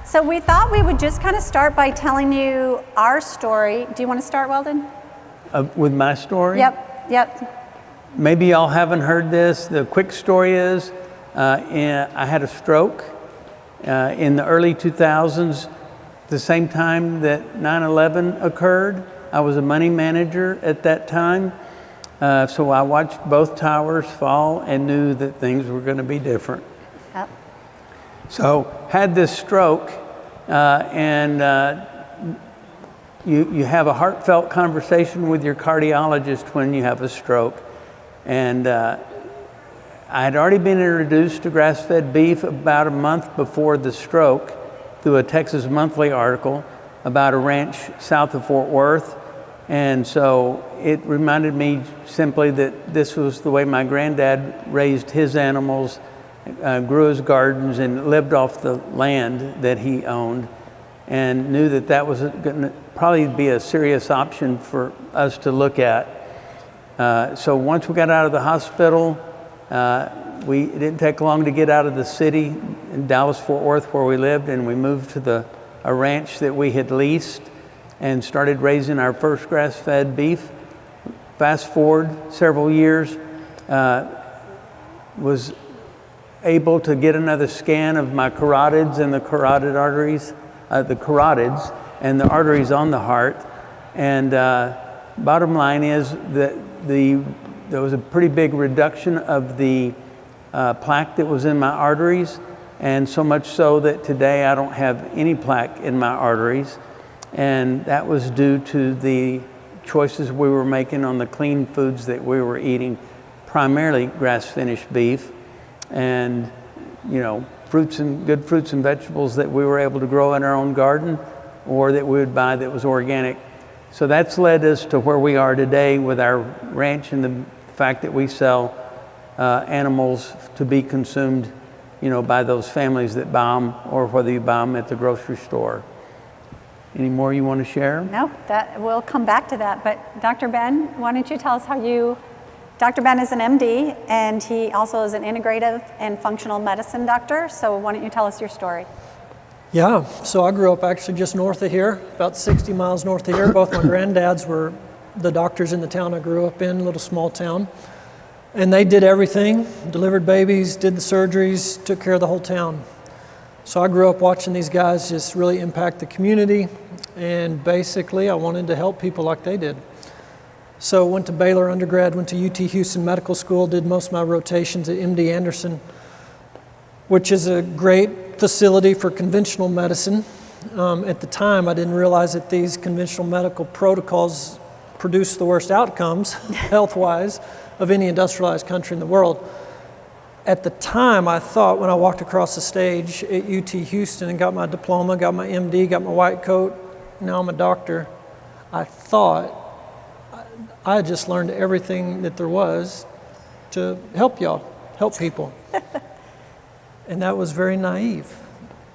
So we thought we would just kind of start by telling you our story. Do you want to start, Weldon? With my story? Yep. Maybe y'all haven't heard this. The quick story is I had a stroke in the early 2000s, the same time that 9/11 occurred. I was a money manager at that time. So I watched both towers fall and knew that things were going to be different. Yep. So had this stroke, and you have a heartfelt conversation with your cardiologist when you have a stroke. And I had already been introduced to grass-fed beef about a month before the stroke through a Texas Monthly article about a ranch south of Fort Worth. And so it reminded me simply that this was the way my granddad raised his animals, grew his gardens, and lived off the land that he owned, and knew that that was going to probably be a serious option for us to look at. So once we got out of the hospital, it didn't take long to get out of the city in Dallas, Fort Worth, where we lived, and we moved to a ranch that we had leased and started raising our first grass-fed beef. Fast forward several years, was able to get another scan of my carotids and the carotid arteries, the carotids and the arteries on the heart. And bottom line is that there was a pretty big reduction of the plaque that was in my arteries, and so much so that today I don't have any plaque in my arteries. And that was due to the choices we were making on the clean foods that we were eating, primarily grass-finished beef, and good fruits and vegetables that we were able to grow in our own garden or that we would buy that was organic. So that's led us to where we are today with our ranch and the fact that we sell animals to be consumed, by those families that buy them, or whether you buy them at the grocery store. Any more you want to share? No, we'll come back to that. But Dr. Ben, why don't you tell us Dr. Ben is an MD, and he also is an integrative and functional medicine doctor. So why don't you tell us your story? Yeah, so I grew up actually just north of here, about 60 miles north of here. Both my granddads were the doctors in the town I grew up in, a little small town. And they did everything, delivered babies, did the surgeries, took care of the whole town. So I grew up watching these guys just really impact the community, and basically I wanted to help people like they did. So went to Baylor undergrad, went to UT Houston Medical School, did most of my rotations at MD Anderson, which is a great facility for conventional medicine. At the time, I didn't realize that these conventional medical protocols produce the worst outcomes, health-wise, of any industrialized country in the world. At the time, I thought when I walked across the stage at UT Houston and got my diploma, got my MD, got my white coat, now I'm a doctor, I thought I had just learned everything that there was to help people. And that was very naive.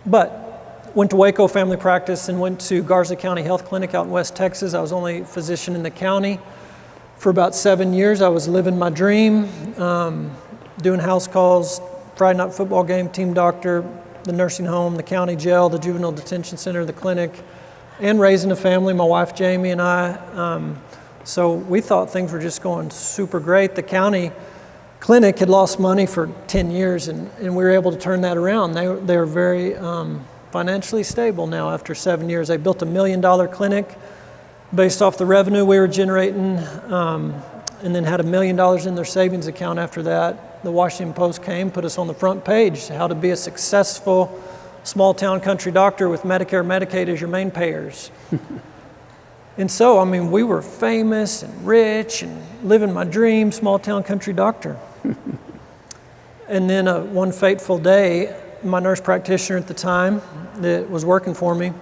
But went to Waco Family Practice and went to Garza County Health Clinic out in West Texas. I was only physician in the county. For about 7 years, I was living my dream, doing house calls, Friday night football game, team doctor, the nursing home, the county jail, the juvenile detention center, the clinic, and raising a family, my wife Jamie and I. So we thought things were just going super great. The county clinic had lost money for 10 years, and we were able to turn that around. They are very financially stable now after 7 years. They built $1 million clinic based off the revenue we were generating, and then had $1 million in their savings account after that. The Washington Post came, put us on the front page, how to be a successful small town country doctor with Medicare, Medicaid as your main payers. And so, we were famous and rich and living my dream, small town country doctor. And then one fateful day, my nurse practitioner at the time that was working for me,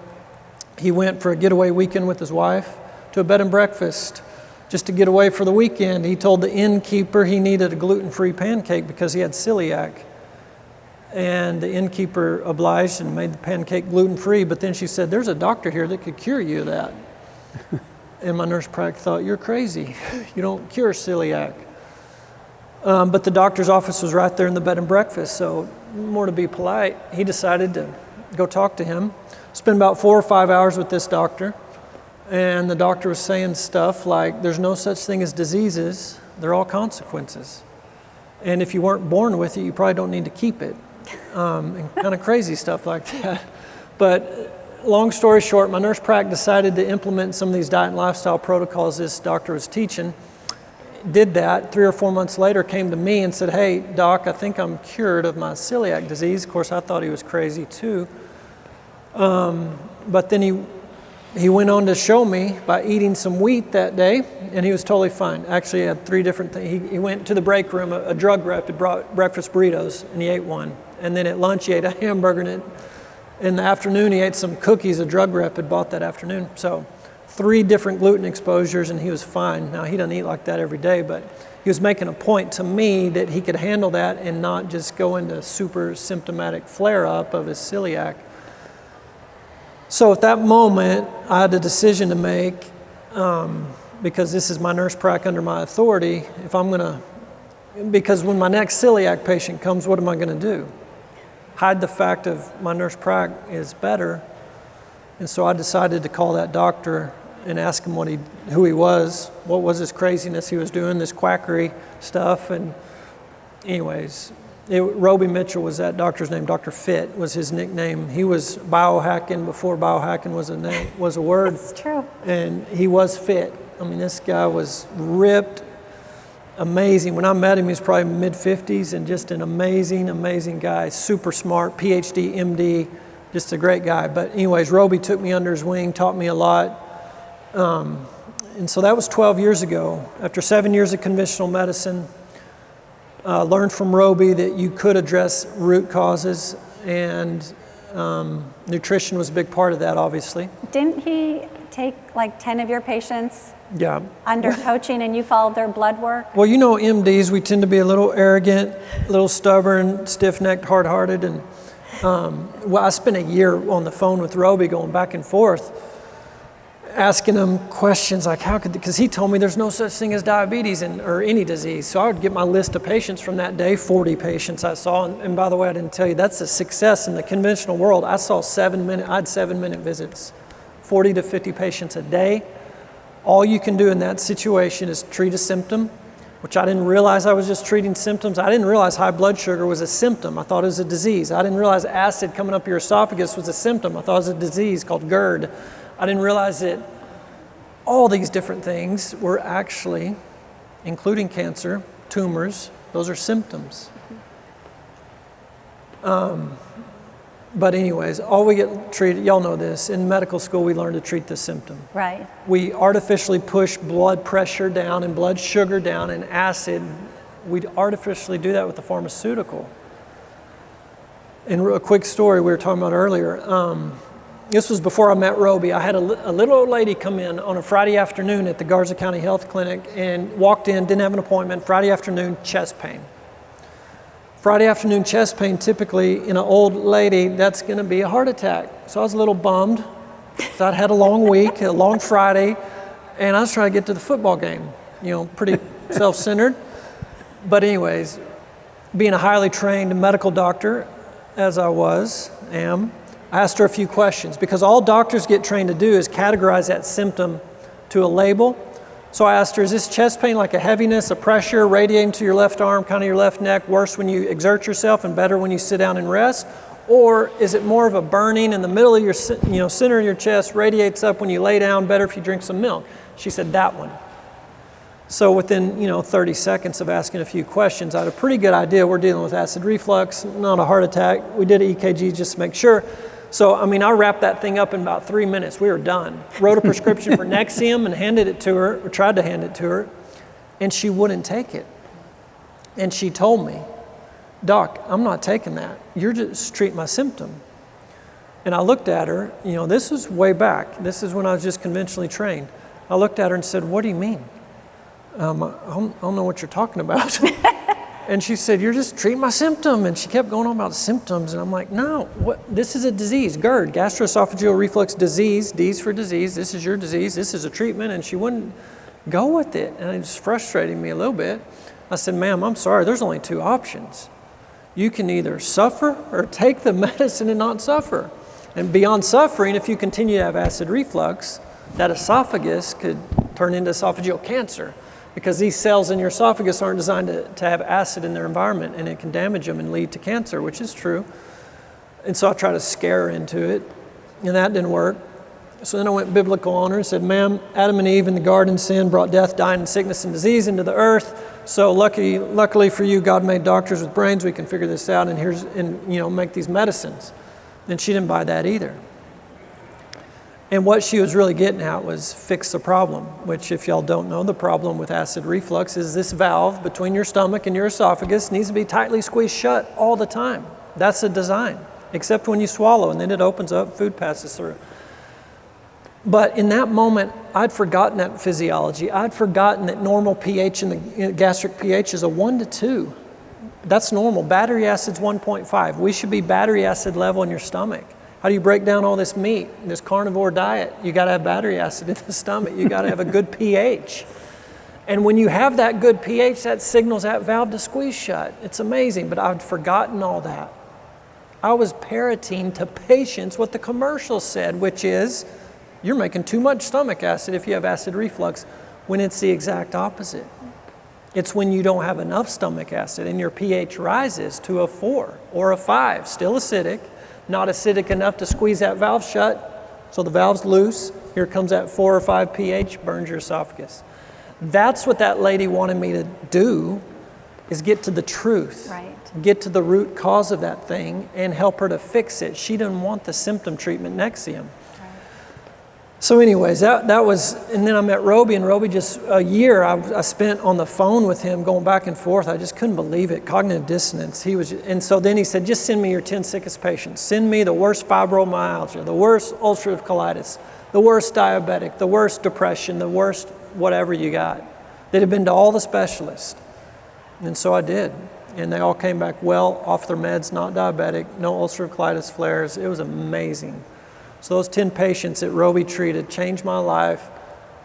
he went for a getaway weekend with his wife to a bed and breakfast just to get away for the weekend. He told the innkeeper he needed a gluten-free pancake because he had celiac. And the innkeeper obliged and made the pancake gluten-free, but then she said, "There's a doctor here that could cure you of that." And my nurse prac thought, "You're crazy. You don't cure celiac." But the doctor's office was right there in the bed and breakfast, so more to be polite, he decided to go talk to him. Spent about 4 or 5 hours with this doctor. And the doctor was saying stuff like, there's no such thing as diseases. They're all consequences. And if you weren't born with it, you probably don't need to keep it. And kind of crazy stuff like that. But long story short, my nurse prac decided to implement some of these diet and lifestyle protocols this doctor was teaching. Did that. 3 or 4 months later, came to me and said, hey, doc, I think I'm cured of my celiac disease. Of course, I thought he was crazy too. But then he went on to show me by eating some wheat that day, and he was totally fine. Actually, he had 3 different things. He went to the break room, a drug rep had brought breakfast burritos, and he ate one. And then at lunch, he ate a hamburger, and in the afternoon, he ate some cookies a drug rep had bought that afternoon. So 3 different gluten exposures, and he was fine. Now, he doesn't eat like that every day, but he was making a point to me that he could handle that and not just go into super symptomatic flare-up of his celiac. So at that moment, I had a decision to make, because this is my nurse prac under my authority, because when my next celiac patient comes, what am I gonna do? Hide the fact of my nurse prac is better. And so I decided to call that doctor and ask him who he was, what was this craziness he was doing, this quackery stuff. And anyways, Roby Mitchell was that doctor's name. Dr. Fit was his nickname. He was biohacking before biohacking was a word. That's true. And he was fit. I mean, this guy was ripped, amazing. When I met him, he was probably mid-50s and just an amazing, amazing guy. Super smart, PhD, MD, just a great guy. But anyways, Roby took me under his wing, taught me a lot. And so that was 12 years ago. After 7 years of conventional medicine, learned from Roby that you could address root causes, and nutrition was a big part of that, obviously. Didn't he take like 10 of your patients Yeah. under coaching and you followed their blood work? Well, you know, MDs, we tend to be a little arrogant, a little stubborn, stiff-necked, hard-hearted, and I spent a year on the phone with Roby going back and forth, asking him questions like because he told me there's no such thing as diabetes or any disease. So I would get my list of patients from that day, 40 patients I saw. And by the way, I didn't tell you, that's a success in the conventional world. I had 7-minute visits, 40 to 50 patients a day. All you can do in that situation is treat a symptom, which I didn't realize I was just treating symptoms. I didn't realize high blood sugar was a symptom. I thought it was a disease. I didn't realize acid coming up your esophagus was a symptom. I thought it was a disease called GERD. I didn't realize that all these different things were actually, including cancer, tumors, those are symptoms. But anyways, all we get treated, y'all know this, in medical school we learn to treat the symptom. Right. We artificially push blood pressure down and blood sugar down and acid. We artificially do that with the pharmaceutical. And a quick story we were talking about earlier. This was before I met Roby. I had a little old lady come in on a Friday afternoon at the Garza County Health Clinic and walked in, didn't have an appointment, Friday afternoon, chest pain. Friday afternoon chest pain, typically in an old lady, that's gonna be a heart attack. So I was a little bummed. So I'd had a long week, a long Friday, and I was trying to get to the football game, pretty self-centered. But anyways, being a highly trained medical doctor, as I am, I asked her a few questions because all doctors get trained to do is categorize that symptom to a label. So I asked her, is this chest pain like a heaviness, a pressure radiating to your left arm, kind of your left neck, worse when you exert yourself and better when you sit down and rest? Or is it more of a burning in the middle of your, center of your chest, radiates up when you lay down, better if you drink some milk? She said, that one. So within, 30 seconds of asking a few questions, I had a pretty good idea we're dealing with acid reflux, not a heart attack. We did an EKG just to make sure. So, I wrapped that thing up in about 3 minutes. We were done. Wrote a prescription for Nexium and handed it to her, or tried to hand it to her, and she wouldn't take it. And she told me, Doc, I'm not taking that. You're just treating my symptom. And I looked at her, this was way back. This is when I was just conventionally trained. I looked at her and said, what do you mean? I don't know what you're talking about. And she said, you're just treating my symptom. And she kept going on about symptoms. And I'm like, no, this is a disease, GERD, gastroesophageal reflux disease, D's for disease. This is your disease. This is a treatment. And she wouldn't go with it. And it was frustrating me a little bit. I said, ma'am, I'm sorry. There's only 2 options. You can either suffer or take the medicine and not suffer. And beyond suffering, if you continue to have acid reflux, that esophagus could turn into esophageal cancer, because these cells in your esophagus aren't designed to have acid in their environment, and it can damage them and lead to cancer, which is true. And so I tried to scare her into it, and that didn't work. So then I went biblical on her and said, ma'am, Adam and Eve in the garden sinned, brought death, dying, and sickness and disease into the earth. So luckily for you, God made doctors with brains. We can figure this out and make these medicines. And she didn't buy that either. And what she was really getting at was fix the problem, which, if y'all don't know, the problem with acid reflux is this valve between your stomach and your esophagus needs to be tightly squeezed shut all the time. That's the design, except when you swallow, and then it opens up, food passes through. But in that moment, I'd forgotten that physiology. I'd forgotten that normal pH in the gastric pH is a 1 to 2. That's normal. Battery acid's 1.5. We should be battery acid level in your stomach. How do you break down all this meat, this carnivore diet? You got to have battery acid in the stomach. You got to have a good pH. And when you have that good pH, that signals that valve to squeeze shut. It's amazing, but I'd forgotten all that. I was parroting to patients what the commercial said, which is, you're making too much stomach acid if you have acid reflux, when it's the exact opposite. It's when you don't have enough stomach acid and your pH rises to a 4 or a 5, still acidic, not acidic enough to squeeze that valve shut, so the valve's loose. Here comes that 4 or 5 pH, burns your esophagus. That's what that lady wanted me to do, is get to the truth. Right. Get to the root cause of that thing and help her to fix it. She didn't want the symptom treatment Nexium. So anyways, that was, and then I met Roby, and Roby just a year I spent on the phone with him going back and forth. I just couldn't believe it, cognitive dissonance. And so then he said, just send me your 10 sickest patients. Send me the worst fibromyalgia, the worst ulcerative colitis, the worst diabetic, the worst depression, the worst whatever you got. They'd have been to all the specialists. And so I did. And they all came back well, off their meds, not diabetic, no ulcerative colitis flares. It was amazing. So those 10 patients that Roby treated changed my life.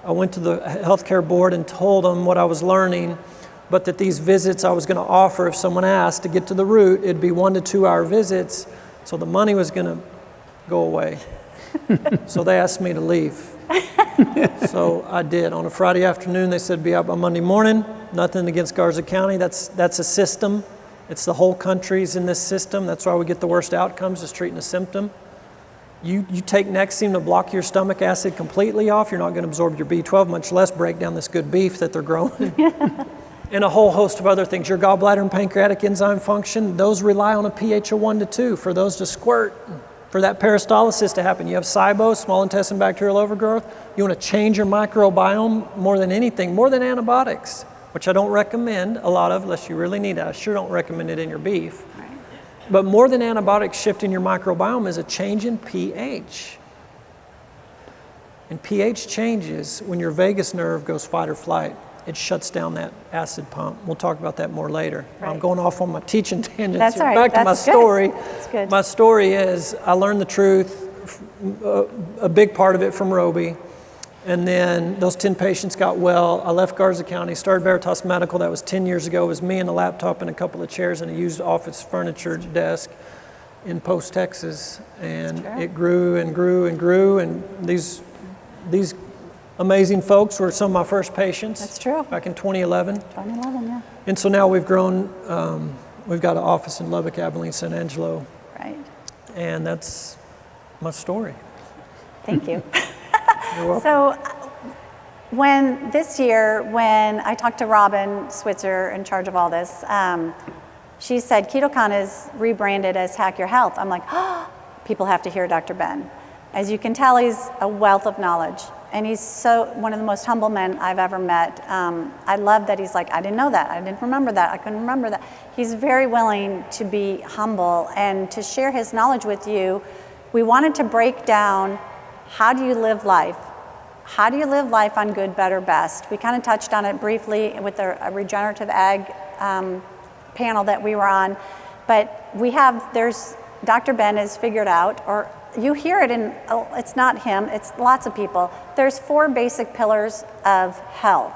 I went to the healthcare board and told them what I was learning, but that these visits I was going to offer, if someone asked to get to the root, it'd be 1 to 2 hour visits, so the money was going to go away. So they asked me to leave. So I did. On a Friday afternoon, they said be out by Monday morning. Nothing against Garza County. That's a system. It's the whole country's in this system. That's why we get the worst outcomes, is treating a symptom. You take Nexium to block your stomach acid completely off, you're not going to absorb your B12, much less break down this good beef that they're growing. And a whole host of other things. Your gallbladder and pancreatic enzyme function, those rely on a pH of 1 to 2 for those to squirt, for that peristalsis to happen. You have SIBO, small intestine bacterial overgrowth. You want to change your microbiome more than anything, more than antibiotics, which I don't recommend a lot of unless you really need it. I sure don't recommend it in your beef. But more than antibiotics shifting your microbiome is a change in pH. And pH changes when your vagus nerve goes fight or flight. It shuts down that acid pump. We'll talk about that more later. Right. I'm going off on my teaching tangents. That's all right. Back to my story. That's good. My story is I learned the truth, a big part of it from Roby. And then those 10 patients got well. I left Garza County, started Veritas Medical. That was 10 years ago. It was me and a laptop and a couple of chairs and a used office furniture desk in Post, Texas. And it grew and grew and grew. And these amazing folks were some of my first patients. That's true. Back in 2011. 2011, yeah. And so now we've grown. We've got an office in Lubbock, Abilene, San Angelo. Right. And that's my story. Thank you. You're welcome. So this year, when I talked to Robin Switzer, in charge of all this, she said KetoCon is rebranded as Hack Your Health. I'm like, oh, people have to hear Dr. Ben. As you can tell, he's a wealth of knowledge, and he's one of the most humble men I've ever met. I love that he's like, I didn't know that, I didn't remember that, I couldn't remember that. He's very willing to be humble and to share his knowledge with you. We wanted to break down, how do you live life? How do you live life on good, better, best? We kind of touched on it briefly with a regenerative ag panel that we were on, but there's Dr. Ben has figured out, or you hear it it's not him, it's lots of people. There's 4 basic pillars of health.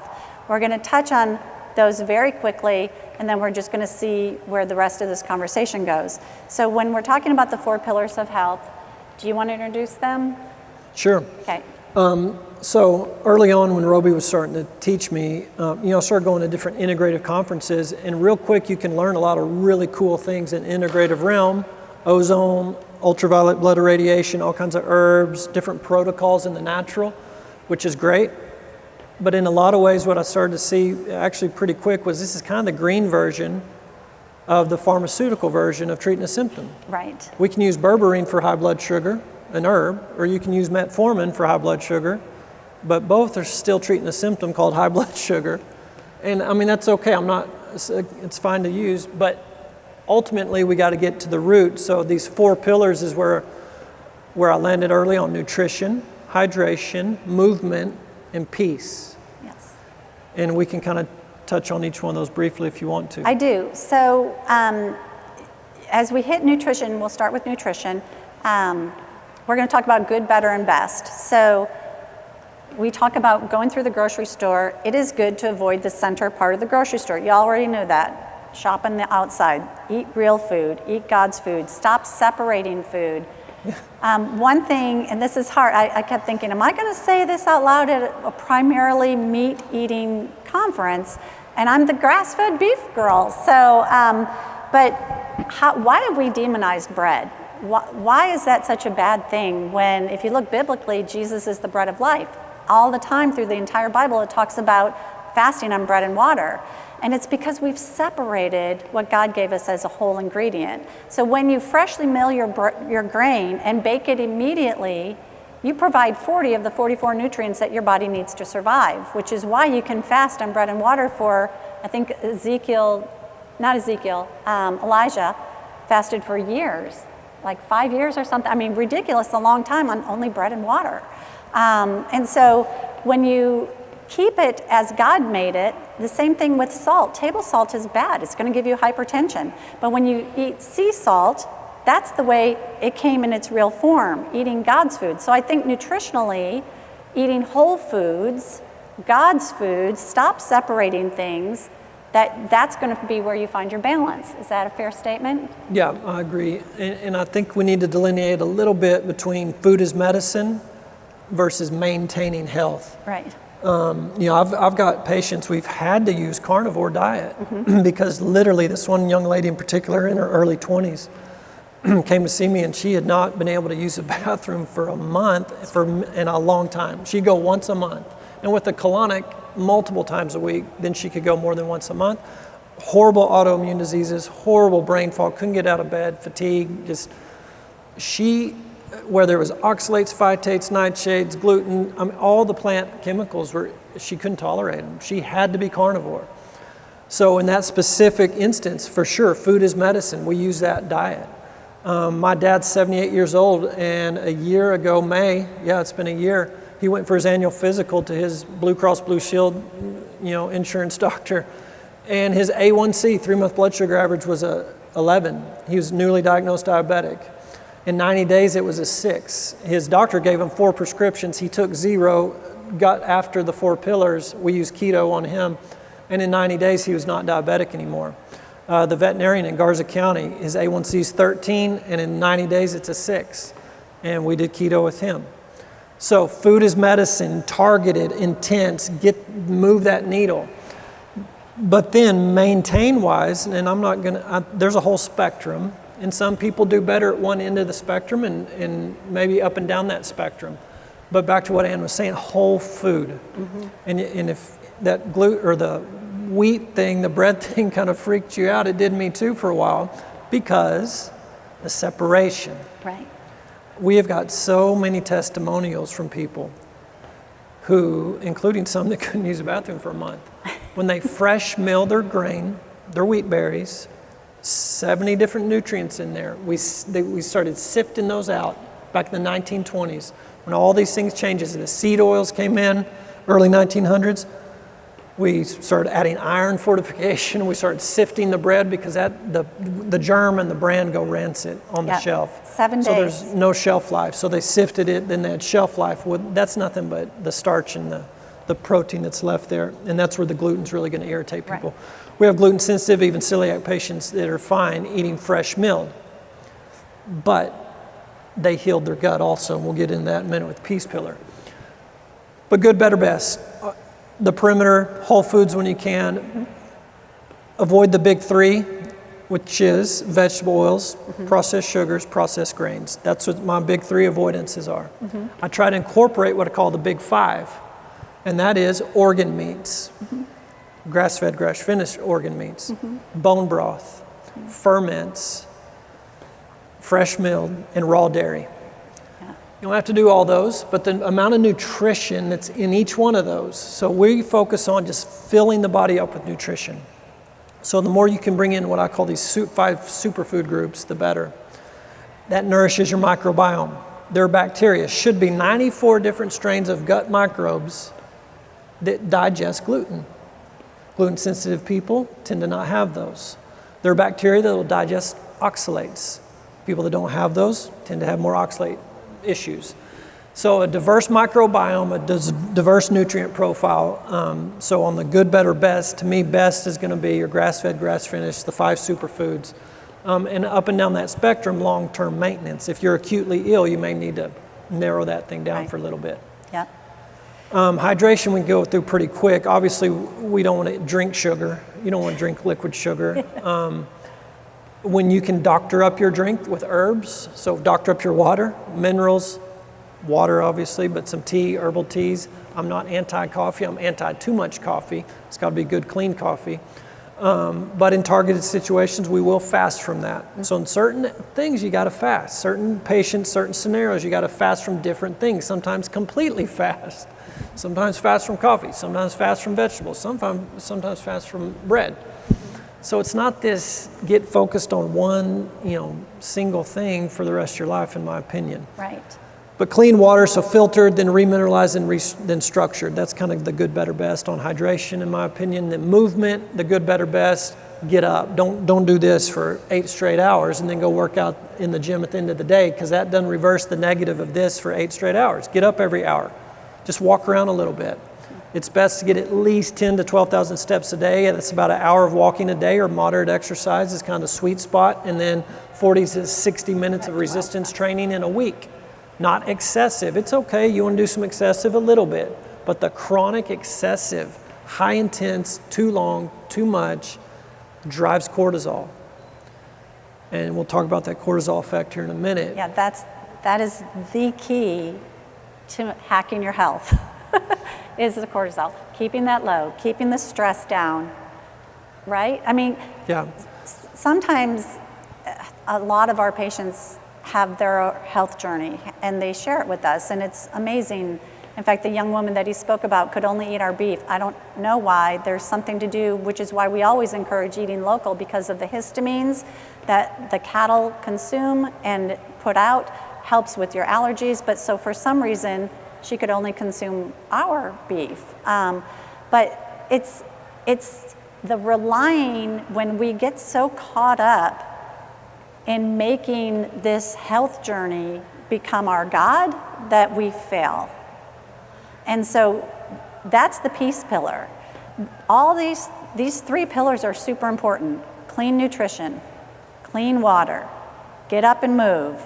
We're going to touch on those very quickly, and then we're just going to see where the rest of this conversation goes. So when we're talking about the 4 pillars of health, Do you want to introduce them? Sure. Okay. So early on when Roby was starting to teach me, I started going to different integrative conferences, and real quick you can learn a lot of really cool things in integrative realm, ozone, ultraviolet blood irradiation, all kinds of herbs, different protocols in the natural, which is great. But in a lot of ways what I started to see actually pretty quick was this is kind of the green version of the pharmaceutical version of treating a symptom. Right. We can use berberine for high blood sugar, an herb, or you can use metformin for high blood sugar, but both are still treating a symptom called high blood sugar. And I mean, that's okay, it's fine to use, but ultimately we got to get to the root. So these 4 pillars is where I landed early on: nutrition, hydration, movement, and peace. Yes. And we can kind of touch on each one of those briefly if you want to. I do. So as we hit nutrition, we'll start with nutrition. We're going to talk about good, better, and best. So we talk about going through the grocery store. It is good to avoid the center part of the grocery store. You already know that. Shop on the outside. Eat real food. Eat God's food. Stop separating food. One thing, and this is hard, I kept thinking, am I going to say this out loud at a primarily meat-eating conference? And I'm the grass-fed beef girl. So, why have we demonized bread? Why is that such a bad thing when, if you look biblically, Jesus is the bread of life? All the time through the entire Bible, it talks about fasting on bread and water. And it's because we've separated what God gave us as a whole ingredient. So when you freshly mill your grain and bake it immediately, you provide 40 of the 44 nutrients that your body needs to survive, which is why you can fast on bread and water for, I think Elijah fasted for years, like 5 years or something. I mean, ridiculous, a long time on only bread and water. And so when you keep it as God made it, the same thing with salt. Table salt is bad. It's going to give you hypertension. But when you eat sea salt, that's the way it came in its real form, eating God's food. So I think nutritionally, eating whole foods, God's food, stop separating things, that's going to be where you find your balance. Is that a fair statement? Yeah, I agree. And I think we need to delineate a little bit between food as medicine versus maintaining health. Right. I've got patients, we've had to use carnivore diet because literally this one young lady in particular in her early 20s came to see me and she had not been able to use a bathroom for a month in a long time. She'd go once a month. And with the colonic, multiple times a week, then she could go more than once a month. Horrible autoimmune diseases, horrible brain fog, couldn't get out of bed, fatigue, whether it was oxalates, phytates, nightshades, gluten, all the plant chemicals she couldn't tolerate them. She had to be carnivore. So in that specific instance, for sure, food is medicine. We use that diet. My dad's 78 years old, and a year ago, it's been a year, he went for his annual physical to his Blue Cross Blue Shield, insurance doctor, and his A1C, 3-month blood sugar average was 11. He was newly diagnosed diabetic. In 90 days, it was a 6. His doctor gave him 4 prescriptions. He took 0, got after the 4 pillars. We used keto on him. And in 90 days, he was not diabetic anymore. The veterinarian in Garza County, his A1C is 13, and in 90 days, it's a 6. And we did keto with him. So food is medicine, targeted, intense, move that needle. But then maintain-wise, and there's a whole spectrum. And some people do better at one end of the spectrum and maybe up and down that spectrum. But back to what Ann was saying, whole food. Mm-hmm. And if that gluten or the wheat thing, the bread thing kind of freaked you out, it did me too for a while, because the separation. Right. We have got so many testimonials from people who, including some that couldn't use a bathroom for a month, when they fresh mill their grain, their wheat berries, 70 different nutrients in there. We started sifting those out back in the 1920s when all these things changes. The seed oils came in, early 1900s. We started adding iron fortification. We started sifting the bread because the germ and the bran go rancid on the shelf. 7 days. So there's no shelf life. So they sifted it, then they had shelf life. That's nothing but the starch and the protein that's left there. And that's where the gluten's really going to irritate people. Right. We have gluten sensitive, even celiac patients that are fine eating fresh milled. But they healed their gut also. And we'll get into that in a minute with Peace Pillar. But good, better, best. The perimeter, whole foods when you can. Avoid the big three, which is vegetable oils, processed sugars, processed grains. That's what my big three avoidances are. I try to incorporate what I call the big five, and that is organ meats, grass-fed, grass-finished organ meats, bone broth, ferments, fresh milled, and raw dairy. You don't have to do all those, but the amount of nutrition that's in each one of those. So we focus on just filling the body up with nutrition. So the more you can bring in what I call these 5 superfood groups, the better. That nourishes your microbiome. Their bacteria should be 94 different strains of gut microbes that digest gluten. Gluten-sensitive people tend to not have those. There are bacteria that will digest oxalates. People that don't have those tend to have more oxalate issues. So a diverse microbiome, a diverse nutrient profile. So on the good, better, best, to me, best is going to be your grass-fed, grass-finished, the 5 superfoods. And up and down that spectrum, long-term maintenance. If you're acutely ill, you may need to narrow that thing down for a little bit. Yeah. Hydration we can go through pretty quick. Obviously, we don't want to drink sugar. You don't want to drink liquid sugar. When you can doctor up your drink with herbs, so doctor up your water, minerals, water obviously, but some tea, herbal teas. I'm not anti-coffee, I'm anti too much coffee. It's got to be good, clean coffee. But in targeted situations, we will fast from that. So in certain things, you got to fast. Certain patients, certain scenarios, you got to fast from different things. Sometimes completely fast. Sometimes fast from coffee. Sometimes fast from vegetables. Sometimes fast from bread. So it's not this get focused on one, single thing for the rest of your life, in my opinion. Right. But clean water, so filtered, then remineralized, and then structured. That's kind of the good, better, best on hydration, in my opinion. The movement, the good, better, best, get up. Don't do this for 8 straight hours and then go work out in the gym at the end of the day, because that doesn't reverse the negative of this for 8 straight hours. Get up every hour. Just walk around a little bit. It's best to get at least 10 to 12,000 steps a day, and it's about an hour of walking a day, or moderate exercise is kind of the sweet spot, and then 40 to 60 minutes of resistance training in a week. Not excessive. It's okay, you want to do some excessive a little bit, but the chronic excessive, high intense, too long, too much, drives cortisol. And we'll talk about that cortisol effect here in a minute. Yeah, that is the key to hacking your health. Is the cortisol, keeping that low, keeping the stress down, right? I mean, yeah. Sometimes a lot of our patients have their health journey and they share it with us, and it's amazing. In fact, the young woman that he spoke about could only eat our beef. I don't know why. There's something to do, which is why we always encourage eating local, because of the histamines that the cattle consume and put out helps with your allergies. But so for some reason, she could only consume our beef. But it's the relying, when we get so caught up in making this health journey become our God, that we fail. And so that's the peace pillar. All these 3 pillars are super important. Clean nutrition, clean water, get up and move.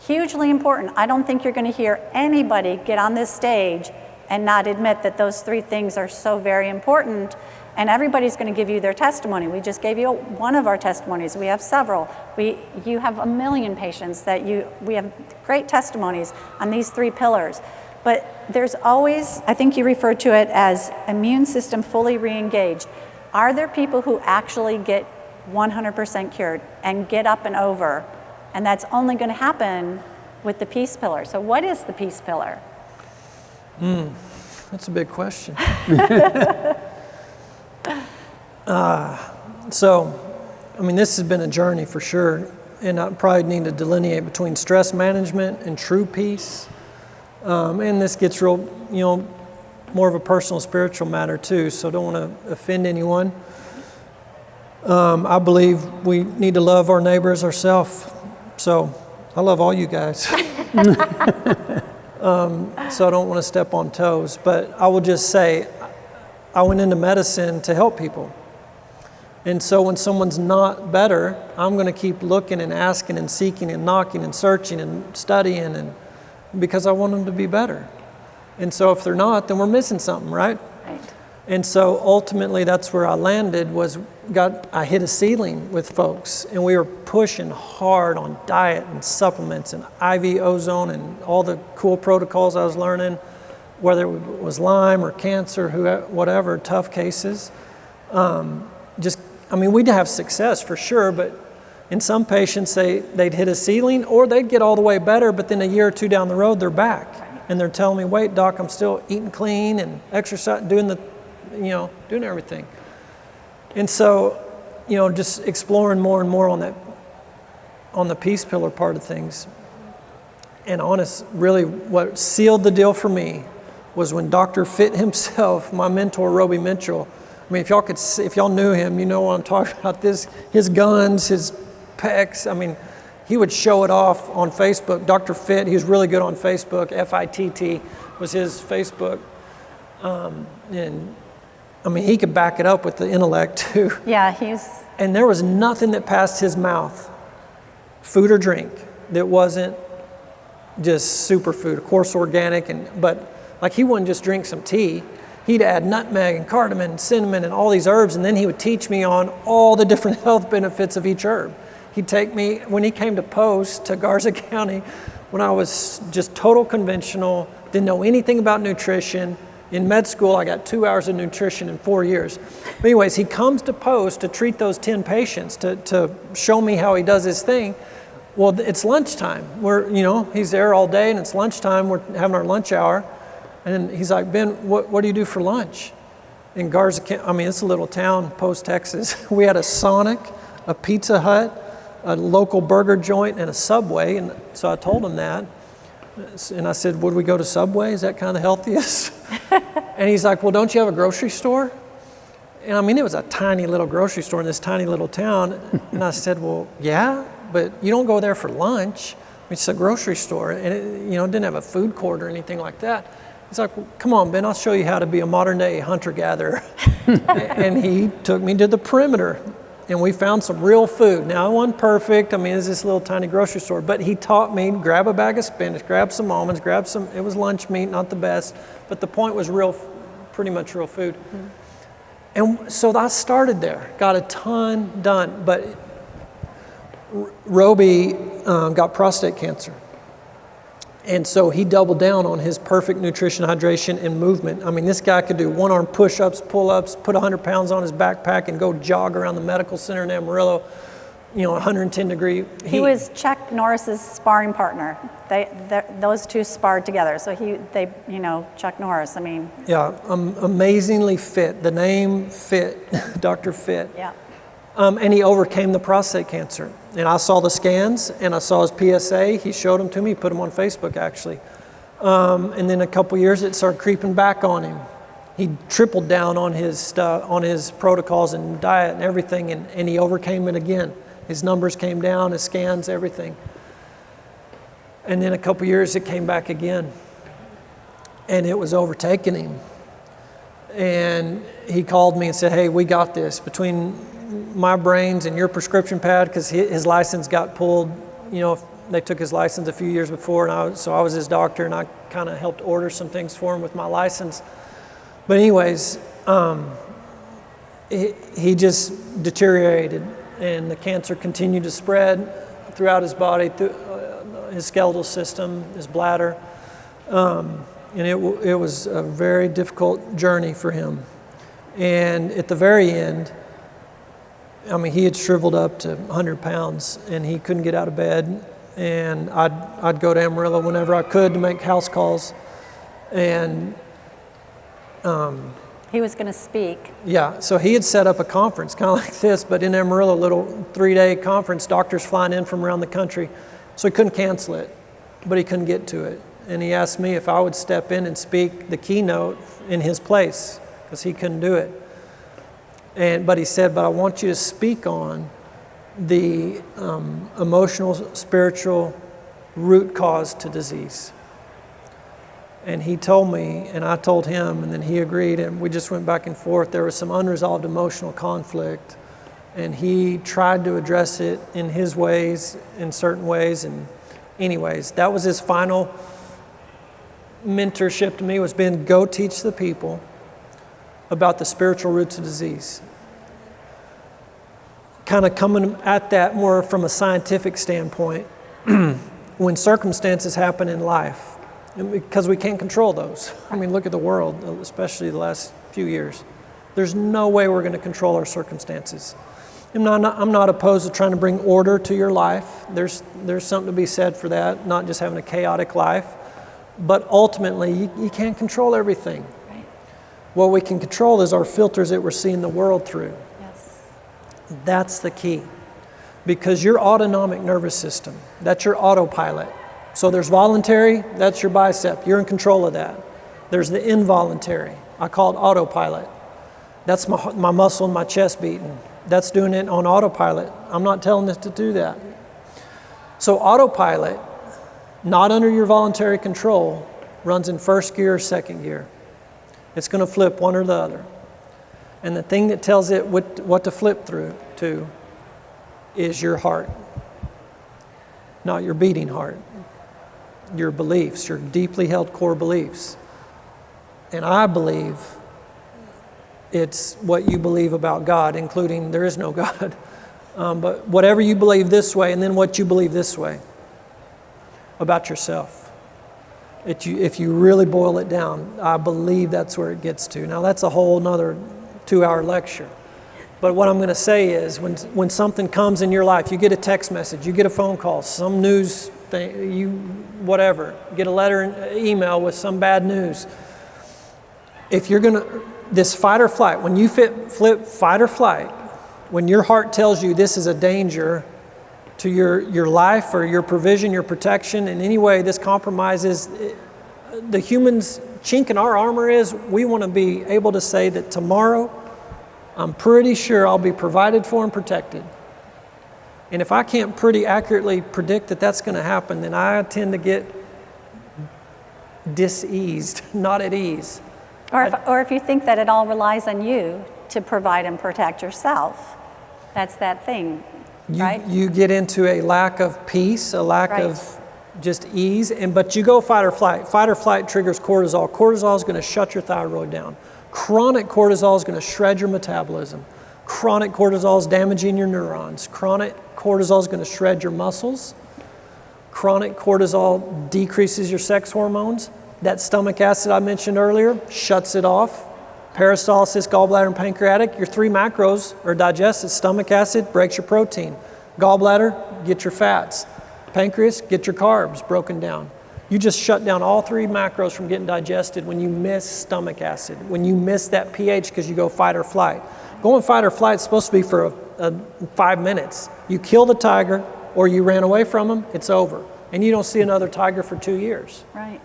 Hugely important. I don't think you're going to hear anybody get on this stage and not admit that those 3 things are so very important, and everybody's going to give you their testimony. We just gave you one of our testimonies. We have several. You have a million patients that we have great testimonies on these 3 pillars. But there's always, I think you referred to it as immune system fully re-engaged. Are there people who actually get 100% cured and get up and over? And that's only going to happen with the peace pillar. So what is the peace pillar? That's a big question. This has been a journey for sure. And I probably need to delineate between stress management and true peace. And this gets real, more of a personal, spiritual matter too. So I don't want to offend anyone. I believe we need to love our neighbors ourselves. So I love all you guys. So I don't want to step on toes, but I will just say I went into medicine to help people. And so when someone's not better, I'm going to keep looking and asking and seeking and knocking and searching and studying, and because I want them to be better. And so if they're not, then we're missing something, right? Right. And so ultimately that's where I landed, I hit a ceiling with folks, and we were pushing hard on diet and supplements and IV ozone and all the cool protocols I was learning, whether it was Lyme or cancer, whatever, tough cases. We'd have success for sure, but in some patients, they'd hit a ceiling, or they'd get all the way better, but then a year or two down the road, they're back. And they're telling me, wait, doc, I'm still eating clean and exercise, doing everything. And so, just exploring more and more on the peace pillar part of things. And really what sealed the deal for me was when Dr. Fit himself, my mentor, Roby Mitchell, if y'all knew him, you know what I'm talking about. His guns, his pecs. He would show it off on Facebook. Dr. Fit, he was really good on Facebook. FITT was his Facebook. He could back it up with the intellect too. Yeah, And there was nothing that passed his mouth, food or drink, that wasn't just superfood, of course organic, but he wouldn't just drink some tea. He'd add nutmeg and cardamom and cinnamon and all these herbs, and then he would teach me on all the different health benefits of each herb. He'd take me, when he came to post to Garza County, when I was just total conventional, didn't know anything about nutrition. In med school, I got 2 hours of nutrition in 4 years. But anyways, he comes to post to treat those 10 patients, to show me how he does his thing. Well, it's lunchtime. He's there all day, and it's lunchtime. We're having our lunch hour. And he's like, Ben, what do you do for lunch? In Garza County, it's a little town, post Texas. We had a Sonic, a Pizza Hut, a local burger joint, and a Subway. And so I told him that. And I said, would we go to Subway? Is that kind of the healthiest? And he's like, well, don't you have a grocery store? And it was a tiny little grocery store in this tiny little town. And I said, well, yeah, but you don't go there for lunch. It's a grocery store. And it didn't have a food court or anything like that. He's like, well, come on, Ben, I'll show you how to be a modern day hunter-gatherer. And he took me to the perimeter, and we found some real food. Now, it wasn't perfect. It's this little tiny grocery store, but he taught me, grab a bag of spinach, grab some almonds, it was lunch meat, not the best, but the point was pretty much real food. Mm-hmm. And so I started there, got a ton done, but Roby got prostate cancer. And so he doubled down on his perfect nutrition, hydration, and movement. This guy could do one-arm push-ups, pull-ups, put 100 pounds on his backpack and go jog around the medical center in Amarillo, 110-degree heat. He was Chuck Norris's sparring partner. Those two sparred together. So Chuck Norris, Yeah, amazingly fit. The name Fit, Dr. Fit. Yeah. And he overcame the prostate cancer. And I saw the scans, and I saw his PSA. He showed them to me, put them on Facebook, actually. And then a couple years, it started creeping back on him. He tripled down on his protocols and diet and everything, and he overcame it again. His numbers came down, his scans, everything. And then a couple years, it came back again. And it was overtaking him. And he called me and said, hey, we got this. Between my brains and your prescription pad, because his license got pulled. They took his license a few years before, and so I was his doctor, and I kind of helped order some things for him with my license. But anyways, he just deteriorated, and the cancer continued to spread throughout his body, through his skeletal system, his bladder, and it was a very difficult journey for him. And at the very end, he had shriveled up to 100 pounds, and he couldn't get out of bed. And I'd go to Amarillo whenever I could to make house calls. And he was going to speak. Yeah, so he had set up a conference, kind of like this, but in Amarillo, a little 3-day conference, doctors flying in from around the country. So he couldn't cancel it, but he couldn't get to it. And he asked me if I would step in and speak the keynote in his place, because he couldn't do it. But he said, but I want you to speak on the emotional, spiritual root cause to disease. And he told me, and I told him, and then he agreed, and we just went back and forth. There was some unresolved emotional conflict And he tried to address it in his ways, in certain ways. And anyways, that was his final mentorship to me, was being, go teach the people about the spiritual roots of disease. Kind of coming at that more from a scientific standpoint, when circumstances happen in life, because we can't control those. I mean, look at the world, especially the last few years. There's no way we're going to control our circumstances. I'm not opposed to trying to bring order to your life. There's something to be said for that, not just having a chaotic life. But ultimately, you can't control everything. Right. What we can control is our filters that we're seeing the world through. Yes. That's the key. Because your autonomic nervous system, that's your autopilot. So there's voluntary, that's your bicep. You're in control of that. There's the involuntary. I call it autopilot. That's my muscle in my chest beating. That's doing it on autopilot. I'm not telling it to do that. So autopilot, not under your voluntary control, runs in first gear or second gear. It's going to flip one or the other. And the thing that tells it what to flip through to is your heart, not your beating heart. Your beliefs, your deeply held core beliefs. And I believe it's what you believe about God, including there is no God. But whatever you believe this way, and then what you believe this way about yourself. If you really boil it down, I believe that's where it gets to. Now that's a whole nother 2-hour lecture. But what I'm going to say is when something comes in your life, you get a text message, you get a phone call, some news thing, get a letter, email with some bad news. If you're going to, this fight or flight, when you flip fight or flight, when your heart tells you this is a danger to your life or your provision, your protection, in any way this compromises, the human's chink in our armor is we want to be able to say that tomorrow, I'm pretty sure I'll be provided for and protected. And if I can't pretty accurately predict that that's going to happen, then I tend to get diseased, not at ease. Or if you think that it all relies on you to provide and protect yourself, that's that thing, right? You get into a lack of peace, a lack Right. of just ease, but you go fight or flight. Fight or flight triggers cortisol. Cortisol is going to shut your thyroid down. Chronic cortisol is going to shred your metabolism. Chronic cortisol is damaging your neurons. Chronic cortisol is going to shred your muscles. Chronic cortisol decreases your sex hormones. That stomach acid I mentioned earlier shuts it off. Peristalsis, gallbladder, and pancreatic, your 3 macros are digested. Stomach acid breaks your protein. Gallbladder, get your fats. Pancreas, get your carbs broken down. You just shut down all 3 macros from getting digested when you miss stomach acid, when you miss that pH because you go fight or flight. Going fight or flight is supposed to be for 5 minutes. You kill the tiger or you ran away from him, it's over. And you don't see another tiger for 2 years. Right.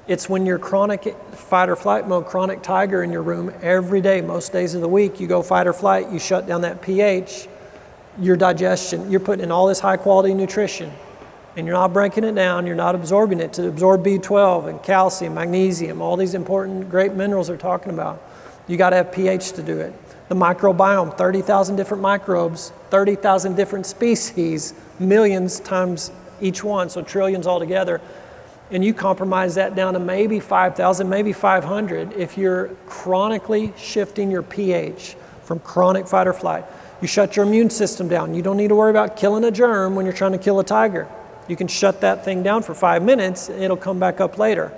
It's when you're chronic fight or flight mode, chronic tiger in your room every day, most days of the week, you go fight or flight, you shut down that pH, your digestion, you're putting in all this high quality nutrition and you're not breaking it down, you're not absorbing it to absorb B12 and calcium, magnesium, all these important great minerals they're talking about. You got to have pH to do it. The microbiome, 30,000 different microbes, 30,000 different species, millions times each one, so trillions altogether. And you compromise that down to maybe 5,000, maybe 500 if you're chronically shifting your pH from chronic fight or flight. You shut your immune system down. You don't need to worry about killing a germ when you're trying to kill a tiger. You can shut that thing down for 5 minutes and it'll come back up later.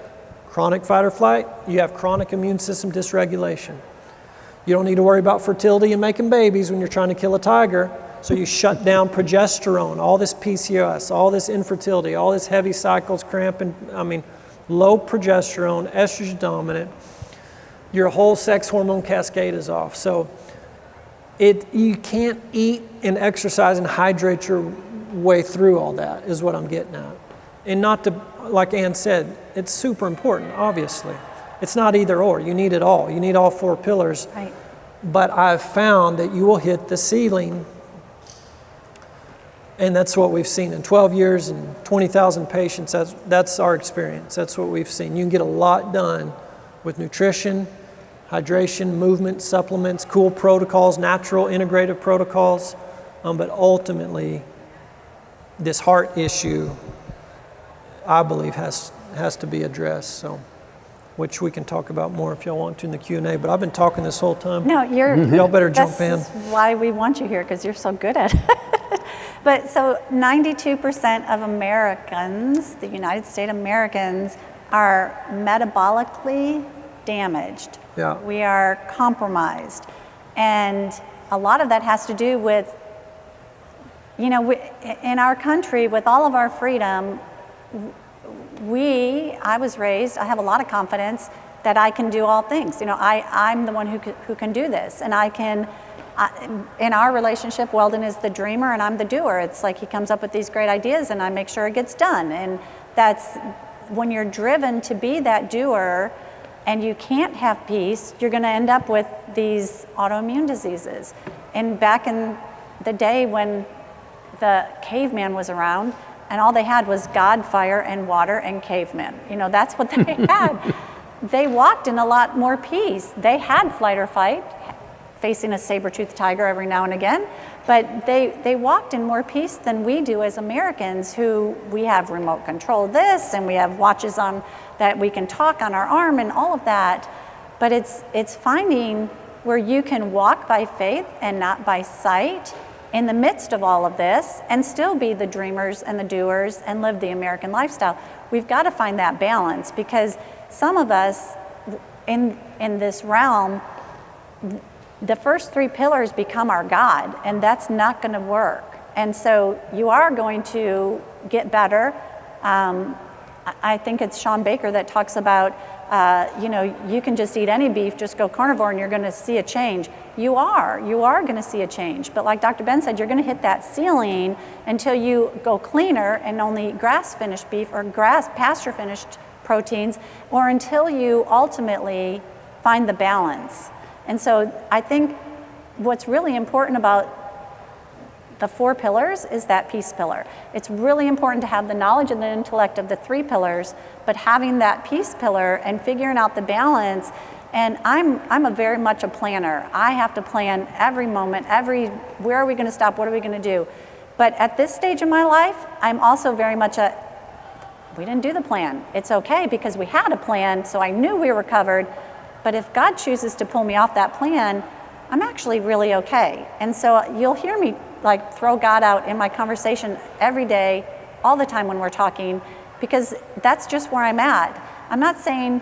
Chronic fight or flight, you have chronic immune system dysregulation. You don't need to worry about fertility and making babies when you're trying to kill a tiger. So you shut down progesterone, all this PCOS, all this infertility, all this heavy cycles, cramping, low progesterone, estrogen dominant. Your whole sex hormone cascade is off. So you can't eat and exercise and hydrate your way through all that is what I'm getting at. And not to, like Ann said, it's super important, obviously. It's not either or, you need it all. You need all 4 pillars. Right. But I've found that you will hit the ceiling. And that's what we've seen in 12 years and 20,000 patients. That's our experience. That's what we've seen. You can get a lot done with nutrition, hydration, movement, supplements, cool protocols, natural integrative protocols, but ultimately this heart issue, I believe, has to be addressed. So, which we can talk about more if y'all want to in the Q&A. But I've been talking this whole time. No, y'all better jump in. That's why we want you here, because you're so good at it. But so 92% of Americans, the United States Americans, are metabolically damaged. Yeah. We are compromised. And a lot of that has to do with, in our country, with all of our freedom, I was raised, I have a lot of confidence that I can do all things. I'm the one who can do this. And in our relationship, Weldon is the dreamer and I'm the doer. It's like he comes up with these great ideas and I make sure it gets done. And that's when you're driven to be that doer and you can't have peace, you're going to end up with these autoimmune diseases. And back in the day when the caveman was around, and all they had was God, fire, and water, and cavemen. That's what they had. They walked in a lot more peace. They had flight or fight, facing a saber-toothed tiger every now and again, but they walked in more peace than we do as Americans, who we have remote control this, and we have watches on that we can talk on our arm and all of that. But it's finding where you can walk by faith and not by sight in the midst of all of this and still be the dreamers and the doers and live the American lifestyle. We've got to find that balance, because some of us in this realm, the first three pillars become our God, and that's not going to work. And so you are going to get better. I think it's Sean Baker that talks about, you can just eat any beef, just go carnivore, and you're going to see a change. You are going to see a change. But like Dr. Ben said, you're going to hit that ceiling until you go cleaner and only grass-finished beef or pasture-finished proteins, or until you ultimately find the balance. And so I think what's really important about the four pillars is that peace pillar. It's really important to have the knowledge and the intellect of the three pillars, but having that peace pillar and figuring out the balance. And I'm a very much a planner. I have to plan every moment, where are we going to stop? What are we going to do? But at this stage in my life, I'm also very much we didn't do the plan. It's okay, because we had a plan, so I knew we were covered. But if God chooses to pull me off that plan, I'm actually really okay. And so you'll hear me throw God out in my conversation every day, all the time when we're talking, because that's just where I'm at. I'm not saying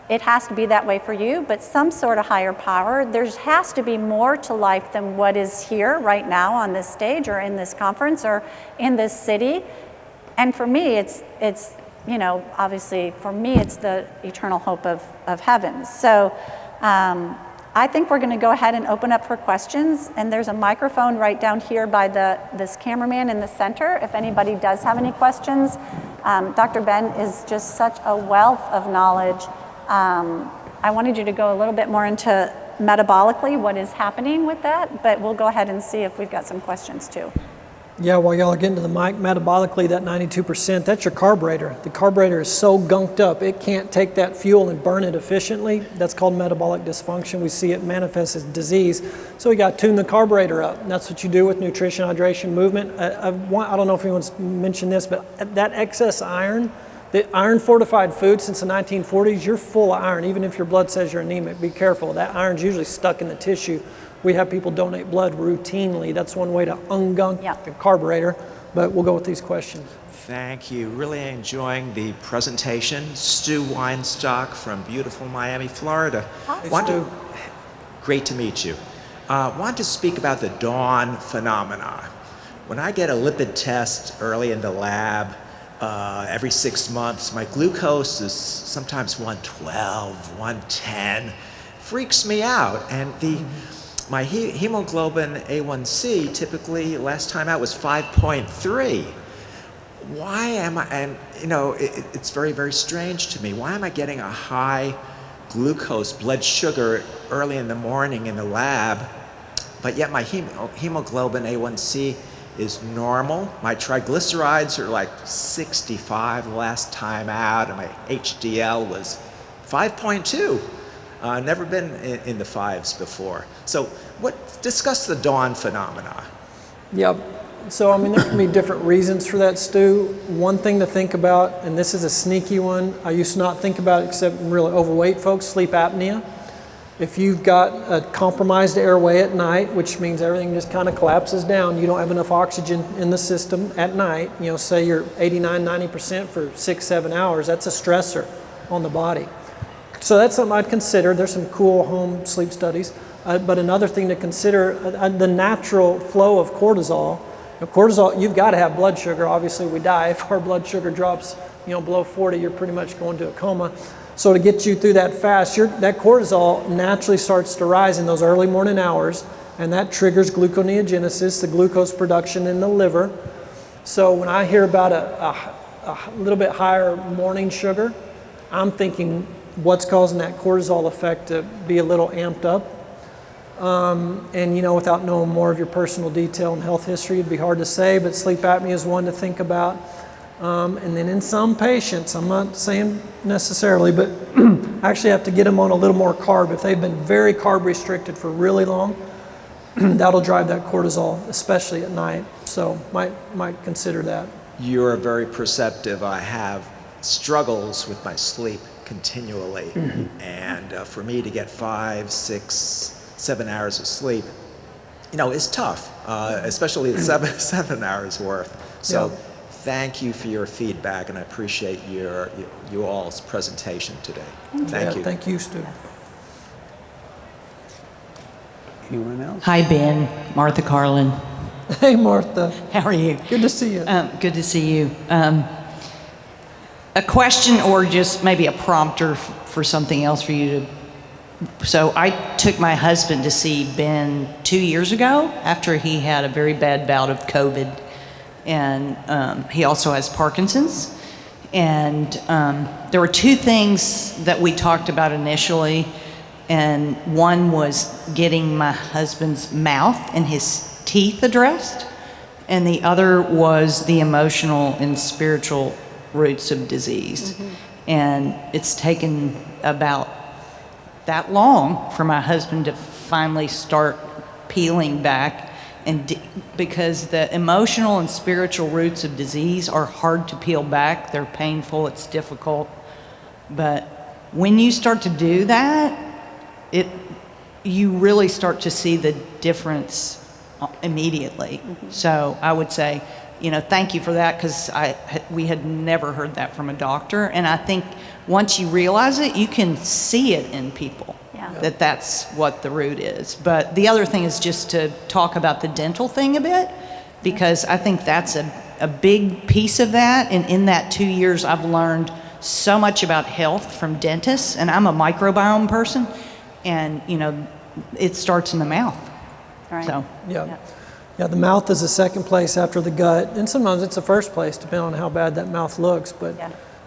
it has to be that way for you, but some sort of higher power. There has to be more to life than what is here right now on this stage or in this conference or in this city. And for me, it's obviously for me, it's the eternal hope of heaven. So I think we're going to go ahead and open up for questions. And there's a microphone right down here by this cameraman in the center. If anybody does have any questions, Dr. Ben is just such a wealth of knowledge. I wanted you to go a little bit more into metabolically what is happening with that, but we'll go ahead and see if we've got some questions too. Yeah, while y'all are getting to the mic, metabolically, that 92%, that's your carburetor. The carburetor is so gunked up, it can't take that fuel and burn it efficiently. That's called metabolic dysfunction. We see it manifest as disease. So we got to tune the carburetor up. And that's what you do with nutrition, hydration, movement. I don't know if anyone's mentioned this, but that excess iron, the iron-fortified food since the 1940s, you're full of iron, even if your blood says you're anemic. Be careful. That iron's usually stuck in the tissue. We have people donate blood routinely. That's one way to ungunk the carburetor, but we'll go with these questions. Thank you. Really enjoying the presentation. Stu Weinstock from beautiful Miami, Florida. Awesome. Great to meet you. Want to speak about the dawn phenomena. When I get a lipid test early in the lab, every 6 months, my glucose is sometimes 112, 110. Freaks me out. And my hemoglobin A1C typically last time out was 5.3. Why am I, and it's very, very strange to me. Why am I getting a high glucose blood sugar early in the morning in the lab, but yet my hemoglobin A1C is normal? My triglycerides are like 65 the last time out, and my HDL was 5.2. Never been in the 5s before. So discuss the dawn phenomena. Yep. So, I mean, there can be different reasons for that, Stu. One thing to think about, and this is a sneaky one, I used to not think about it except really overweight folks, sleep apnea. If you've got a compromised airway at night, which means everything just kind of collapses down, you don't have enough oxygen in the system at night, say you're 89, 90% for 6-7 hours, that's a stressor on the body. So that's something I'd consider. There's some cool home sleep studies. But another thing to consider, the natural flow of cortisol. Cortisol, you've got to have blood sugar. Obviously, we die if our blood sugar drops, below 40. You're pretty much going to a coma. So to get you through that fast, that cortisol naturally starts to rise in those early morning hours, and that triggers gluconeogenesis, the glucose production in the liver. So when I hear about a little bit higher morning sugar, I'm thinking, what's causing that cortisol effect to be a little amped up? And without knowing more of your personal detail and health history, it'd be hard to say, but sleep apnea is one to think about. And then in some patients, I'm not saying necessarily, but actually have to get them on a little more carb. If they've been very carb restricted for really long, that'll drive that cortisol, especially at night. So might consider that. You're very perceptive. I have struggles with my sleep continually. And for me to get 5, 6, 7 hours of sleep, is tough, especially at 7 hours worth. So thank you for your feedback, and I appreciate you all's presentation today. Thank you. Thank you, Stu. Anyone else? Hi, Ben. Martha Carlin. Hey, Martha. How are you? Good to see you. Good to see you. A question or just maybe a prompter for something else for you to... So I took my husband to see Ben 2 years ago after he had a very bad bout of COVID. And he also has Parkinson's. And there were 2 things that we talked about initially. And one was getting my husband's mouth and his teeth addressed. And the other was the emotional and spiritual roots of disease. Mm-hmm. And it's taken about that long for my husband to finally start peeling back, and because the emotional and spiritual roots of disease are hard to peel back. They're painful, it's difficult, but when you start to do that, you really start to see the difference immediately. Mm-hmm. So I would say, thank you for that, because we had never heard that from a doctor. And I think once you realize it, you can see it in people, that's what the root is. But the other thing is just to talk about the dental thing a bit, because I think that's a big piece of that. And in that 2 years, I've learned so much about health from dentists, and I'm a microbiome person, and it starts in the mouth. Right. So Yeah, the mouth is the second place after the gut, and sometimes it's the first place, depending on how bad that mouth looks. But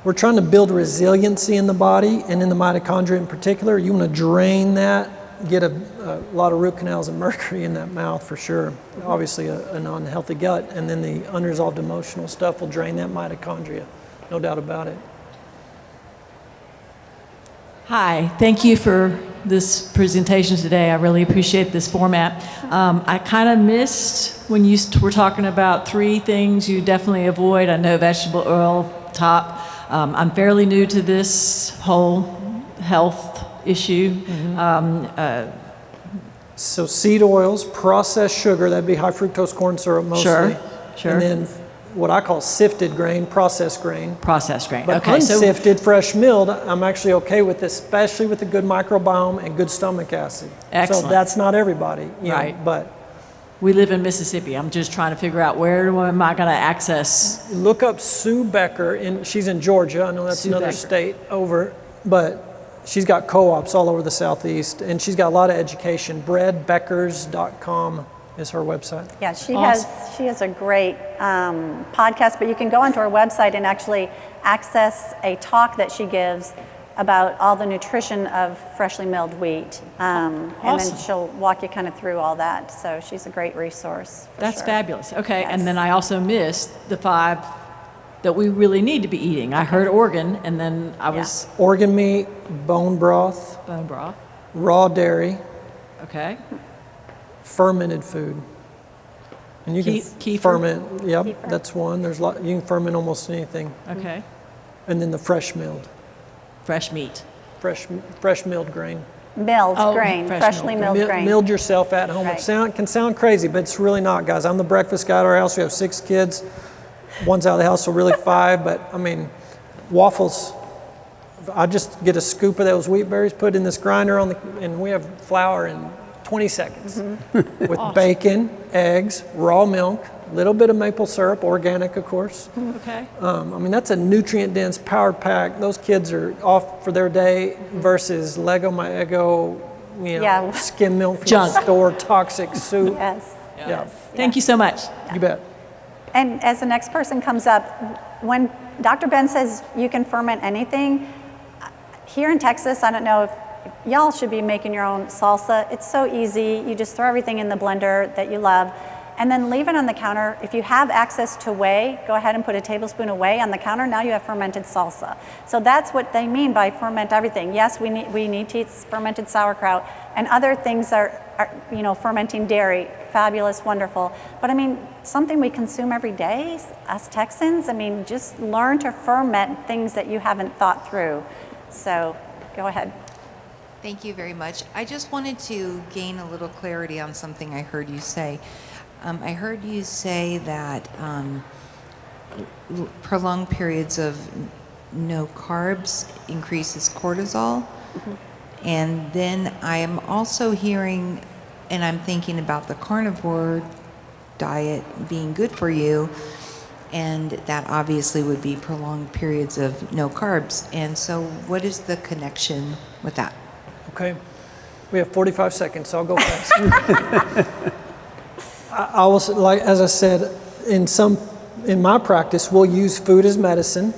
we're trying to build resiliency in the body, and in the mitochondria in particular. You want to drain that, get a lot of root canals and mercury in that mouth for sure. Obviously, an unhealthy gut, and then the unresolved emotional stuff will drain that mitochondria, no doubt about it. Hi, thank you for this presentation today. I really appreciate this format. I kind of missed when you were talking about 3 things you definitely avoid. I know vegetable oil, top. I'm fairly new to this whole health issue. Mm-hmm. So seed oils, processed sugar, that'd be high fructose corn syrup mostly. Sure. And then what I call sifted grain, processed grain. Processed grain, But okay. unsifted, fresh milled, I'm actually okay with, especially with a good microbiome and good stomach acid. Excellent. So that's not everybody, Right. But we live in Mississippi. I'm just trying to figure out where am I going to access. look up Sue Becker, she's in Georgia. I know that's Sue another Becker. state over, but she's got co-ops all over the Southeast, and she's got a lot of education. Breadbeckers.com is her website. Yeah, she Awesome. has a great podcast, but you can go onto her website and actually access a talk that she gives about all the nutrition of freshly milled wheat. And then Awesome. she'll walk you kind of through all that. So she's a great resource. That's sure. fabulous. Okay, Yes. and then I also missed the 5 that we really need to be eating. I heard organ, and then I was Organ meat, bone broth, bone broth. raw dairy, Okay. fermented food. And you can Kefir? ferment, yep, Kefir. that's one. You can ferment almost anything. Okay. And then the fresh milled, Fresh meat. fresh milled grain. Milled Oh, grain, fresh freshly milled milled grain. Milled yourself at home. Right. It can sound crazy, but it's really not, guys. I'm the breakfast guy at our house. We have 6 kids. One's out of the house, so really 5. But I mean, waffles. I just get a scoop of those wheat berries, put in this grinder and we have flour in 20 seconds with bacon, eggs, raw milk, a little bit of maple syrup, organic, of course. Okay. I mean, that's a nutrient-dense, powered pack. Those kids are off for their day versus Lego My Eggo, Yeah. skim milk from Junk. the store, toxic soup. Yes. Yeah, Thank you so much. you bet. And as the next person comes up, when Dr. Ben says you can ferment anything, here in Texas, I don't know if y'all should be making your own salsa. It's so easy. You just throw everything in the blender that you love and then leave it on the counter. If you have access to whey, go ahead and put a tablespoon of whey on the counter. Now you have fermented salsa. So that's what they mean by ferment everything. Yes, we need to eat fermented sauerkraut, and other things are fermenting dairy, fabulous, wonderful. But I mean, something we consume every day, us Texans, I mean, just learn to ferment things that you haven't thought through. So go ahead. Thank you very much. I just wanted to gain a little clarity on something I heard you say. I heard you say that prolonged periods of no carbs increases cortisol. Mm-hmm. And then I am also hearing, and I'm thinking about the carnivore diet being good for you, and that obviously would be prolonged periods of no carbs. And so what is the connection with that? Okay. We have 45 seconds, so I'll go fast. I was, like, as I said, in my practice, we'll use food as medicine.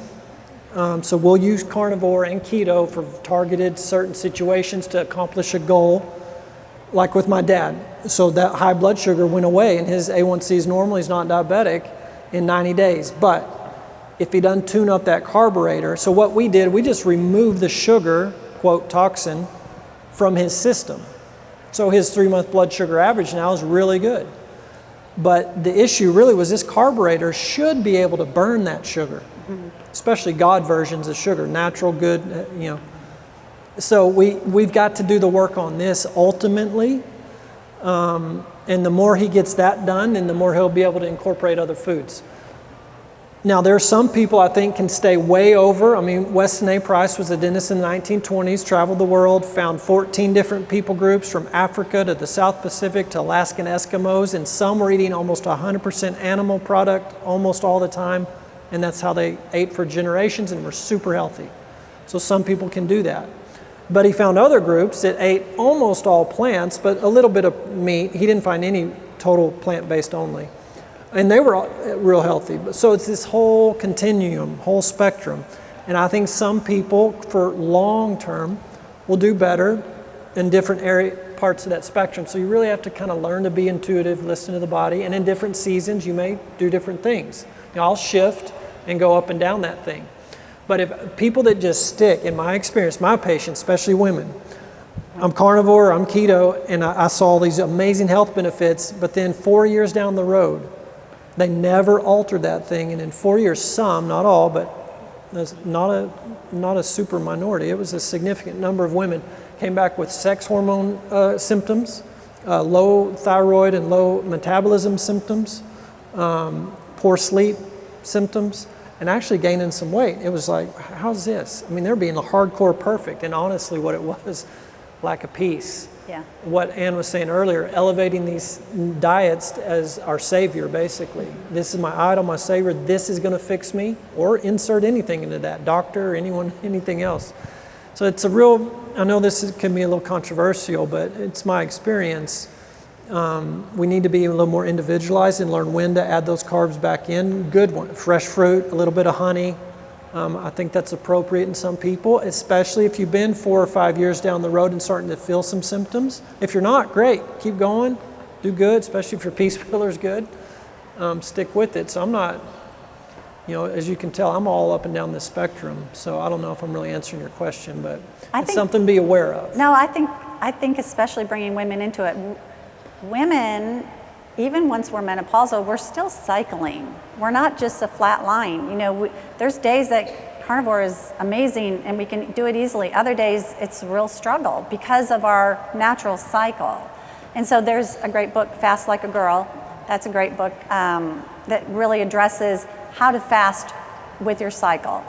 So we'll use carnivore and keto for targeted certain situations to accomplish a goal, like with my dad. So that high blood sugar went away and his A1C is normal, he's not diabetic, in 90 days. But if he doesn't tune up that carburetor, so what we did, we just removed the sugar, quote, toxin, from his system. So his 3-month blood sugar average now is really good. But the issue really was this carburetor should be able to burn that sugar, especially God versions of sugar, natural, good, So we've got to do the work on this ultimately. And the more he gets that done, then the more he'll be able to incorporate other foods. Now, there are some people I think can stay way over. I mean, Weston A. Price was a dentist in the 1920s, traveled the world, found 14 different people groups from Africa to the South Pacific to Alaskan Eskimos, and some were eating almost 100% animal product almost all the time, and that's how they ate for generations and were super healthy. So some people can do that. But he found other groups that ate almost all plants, but a little bit of meat. He didn't find any total plant-based only. And they were real healthy. So it's this whole continuum, whole spectrum. And I think some people, for long term, will do better in different parts of that spectrum. So you really have to kind of learn to be intuitive, listen to the body. And in different seasons, you may do different things. I'll shift and go up and down that thing. But if people that just stick, in my experience, my patients, especially women, I'm carnivore, I'm keto, and I saw these amazing health benefits, but then 4 years down the road, they never altered that thing, and in 4 years, some, not all, but not a super minority, it was a significant number of women came back with sex hormone symptoms, low thyroid and low metabolism symptoms, poor sleep symptoms, and actually gaining some weight. It was like, how's this? I mean, they're being hardcore perfect, and honestly what it was, lack of peace. Yeah. What Ann was saying earlier, elevating these diets as our savior, basically. This is my idol, my savior, this is gonna fix me, or insert anything into that, doctor, anyone, anything else. So it's a real, I know can be a little controversial, but it's my experience. We need to be a little more individualized and learn when to add those carbs back in. Good one, fresh fruit, a little bit of honey. I think that's appropriate in some people, especially if you've been 4 or 5 years down the road and starting to feel some symptoms. If you're not, great, keep going, do good, especially if your peace pillar is good. Stick with it. So I'm not, as you can tell, I'm all up and down this spectrum. So I don't know if I'm really answering your question, but it's something to be aware of. No, I think I think especially bringing women into it, women, even once we're menopausal, we're still cycling. We're not just a flat line. You know, there's days that carnivore is amazing and we can do it easily. Other days it's a real struggle because of our natural cycle. And so there's a great book, Fast Like a Girl. That's a great book that really addresses how to fast with your cycle.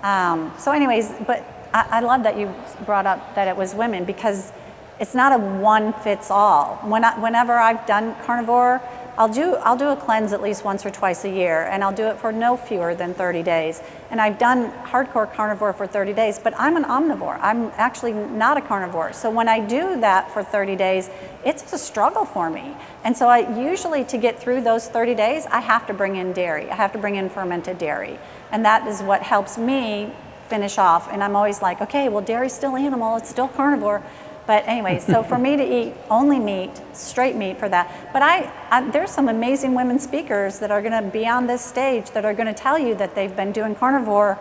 So anyways, but I love that you brought up that it was women, because it's not a one fits all. Whenever I've done carnivore, I'll do a cleanse at least once or twice a year, and I'll do it for no fewer than 30 days. And I've done hardcore carnivore for 30 days, but I'm an omnivore. I'm actually not a carnivore. So when I do that for 30 days, it's a struggle for me. And so I usually, to get through those 30 days, I have to bring in dairy. I have to bring in fermented dairy. And that is what helps me finish off. And I'm always like, okay, well, dairy's still animal, it's still carnivore. But anyway, so for me to eat only meat, straight meat for that. But there's some amazing women speakers that are going to be on this stage that are going to tell you that they've been doing carnivore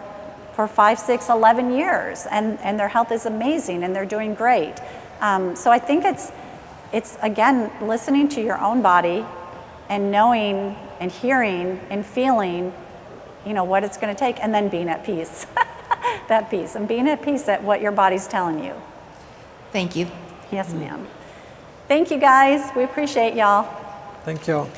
for 5, 6, 11 years, and their health is amazing and they're doing great. So I think it's again, listening to your own body and knowing and hearing and feeling, you know, what it's going to take, and then being at peace. That peace, and being at peace at what your body's telling you. Thank you. Yes, ma'am. Thank you, guys. We appreciate y'all. Thank you all.